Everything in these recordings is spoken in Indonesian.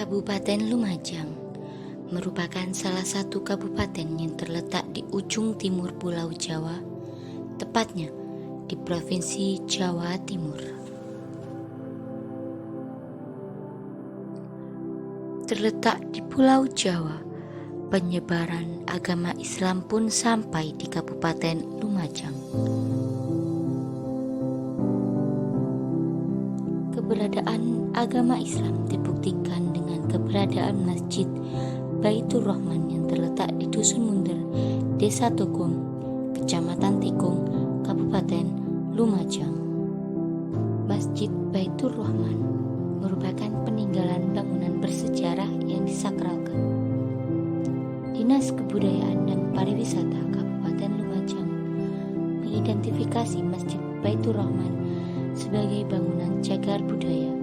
Kabupaten Lumajang merupakan salah satu kabupaten yang terletak di ujung timur Pulau Jawa, tepatnya di Provinsi Jawa Timur. Terletak di Pulau Jawa, penyebaran agama Islam pun sampai di Kabupaten Lumajang. Keberadaan agama Islam dibuktikan dengan keberadaan Masjid Baitur Rahman yang terletak di Dusun Munder, Desa Tukung, Kecamatan Tikung, Kabupaten Lumajang. Masjid Baitur Rahman merupakan peninggalan bangunan bersejarah yang disakralkan. Dinas Kebudayaan dan Pariwisata Kabupaten Lumajang mengidentifikasi Masjid Baitur Rahman sebagai bangunan cagar budaya.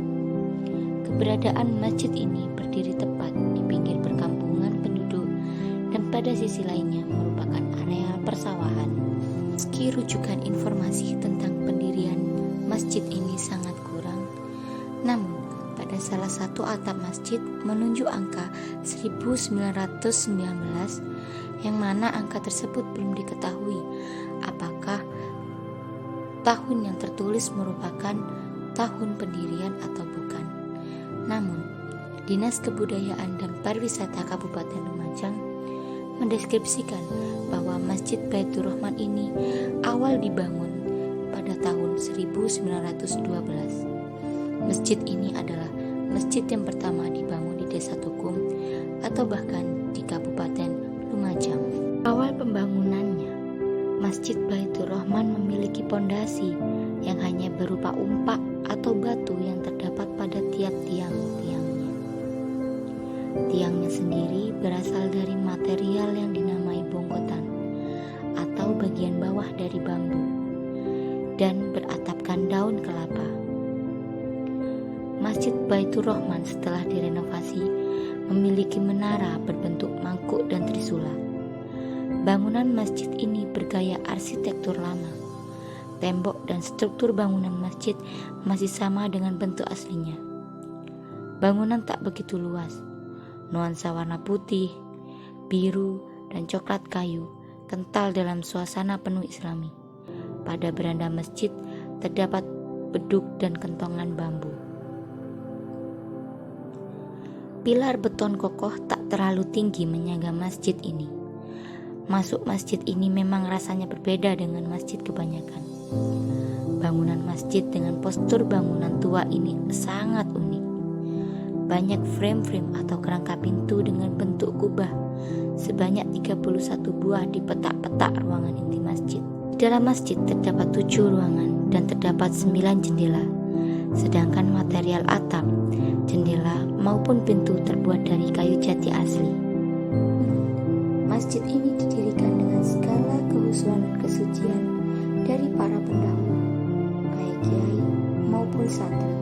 Keberadaan masjid ini berdiri tepat di pinggir perkampungan penduduk dan pada sisi lainnya merupakan area persawahan. Meski rujukan informasi tentang pendirian masjid ini sangat kurang, namun pada salah satu atap masjid menunjuk angka 1919 yang mana angka tersebut belum diketahui apakah tahun yang tertulis merupakan tahun pendirian atau bukan. Namun, Dinas Kebudayaan dan Pariwisata Kabupaten Lumajang mendeskripsikan bahwa Masjid Baitur Rahman ini awal dibangun pada tahun 1912. Masjid ini adalah masjid yang pertama dibangun di Desa Tukung atau bahkan di Kabupaten Lumajang. Awal pembangunannya, Masjid Baitur Rahman memiliki pondasi yang hanya berupa umpak atau batu yang terdapat pada tiap tiang-tiangnya. Tiangnya sendiri berasal dari material yang dinamai bongkotan atau bagian bawah dari bambu dan beratapkan daun kelapa. Masjid Baitur Rahman setelah direnovasi memiliki menara berbentuk mangkuk dan trisula. Bangunan masjid ini bergaya arsitektur lama. Tembok dan struktur bangunan masjid masih sama dengan bentuk aslinya. Bangunan tak begitu luas. Nuansa warna putih, biru, dan coklat kayu kental dalam suasana penuh Islami. Pada beranda masjid terdapat beduk dan kentongan bambu. Pilar beton kokoh tak terlalu tinggi menyangga masjid ini. Masuk masjid ini memang rasanya berbeda dengan masjid kebanyakan. Bangunan masjid dengan postur bangunan tua ini sangat unik. Banyak frame-frame atau kerangka pintu dengan bentuk kubah sebanyak 31 buah di petak-petak ruangan inti masjid. Di dalam masjid terdapat 7 ruangan dan terdapat 9 jendela, sedangkan material atap, jendela maupun pintu terbuat dari kayu jati asli. Masjid ini didirikan dengan segala kehusuan dan kesucian dari para pendahulu, baik kiai maupun santri.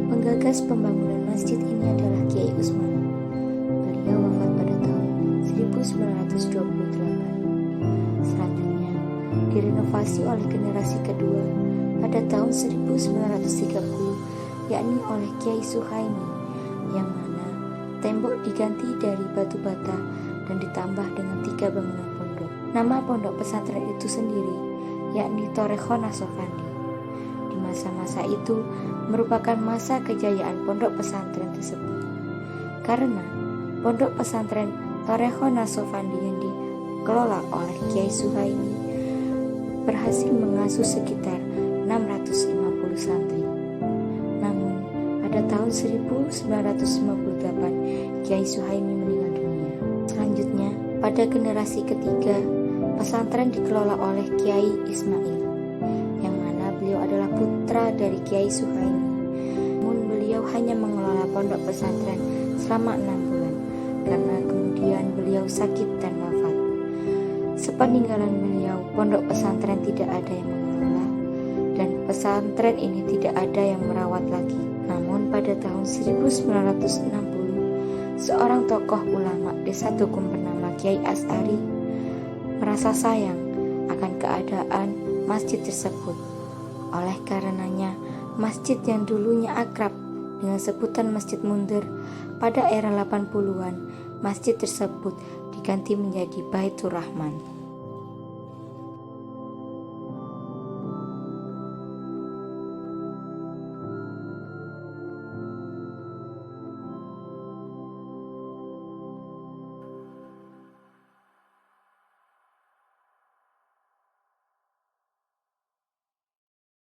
Penggagas pembangunan masjid ini adalah Kiai Usman. Beliau wafat pada tahun 1928. Selanjutnya direnovasi oleh generasi kedua pada tahun 1930, yakni oleh Kiai Suhaimi, yang mana tembok diganti dari batu bata dan ditambah dengan 3 bangunan pondok. Nama pondok pesantren itu sendiri yakni Thorekhon Nasofandi. Di masa-masa itu merupakan masa kejayaan pondok pesantren tersebut, karena pondok pesantren Thorekhon Nasofandi yang dikelola oleh Kiai Suhaimi berhasil mengasuh sekitar 650 santri. Namun pada tahun 1958 Kiai Suhaimi meninggal dunia. Selanjutnya, pada generasi ketiga, pesantren dikelola oleh Kiai Ismail, yang mana beliau adalah putra dari Kiai Suhaimi. Namun beliau hanya mengelola pondok pesantren selama 6 bulan, karena kemudian beliau sakit dan wafat. Sepeninggalan beliau, pondok pesantren tidak ada yang mengelola, dan pesantren ini tidak ada yang merawat lagi. Namun pada tahun 1960, seorang tokoh ulama Desa Tukung bernama Kiai As'ari merasa sayang akan keadaan masjid tersebut. Oleh karenanya, masjid yang dulunya akrab dengan sebutan Masjid Mundir. Pada era 80-an, masjid tersebut diganti menjadi Baitur Rahman.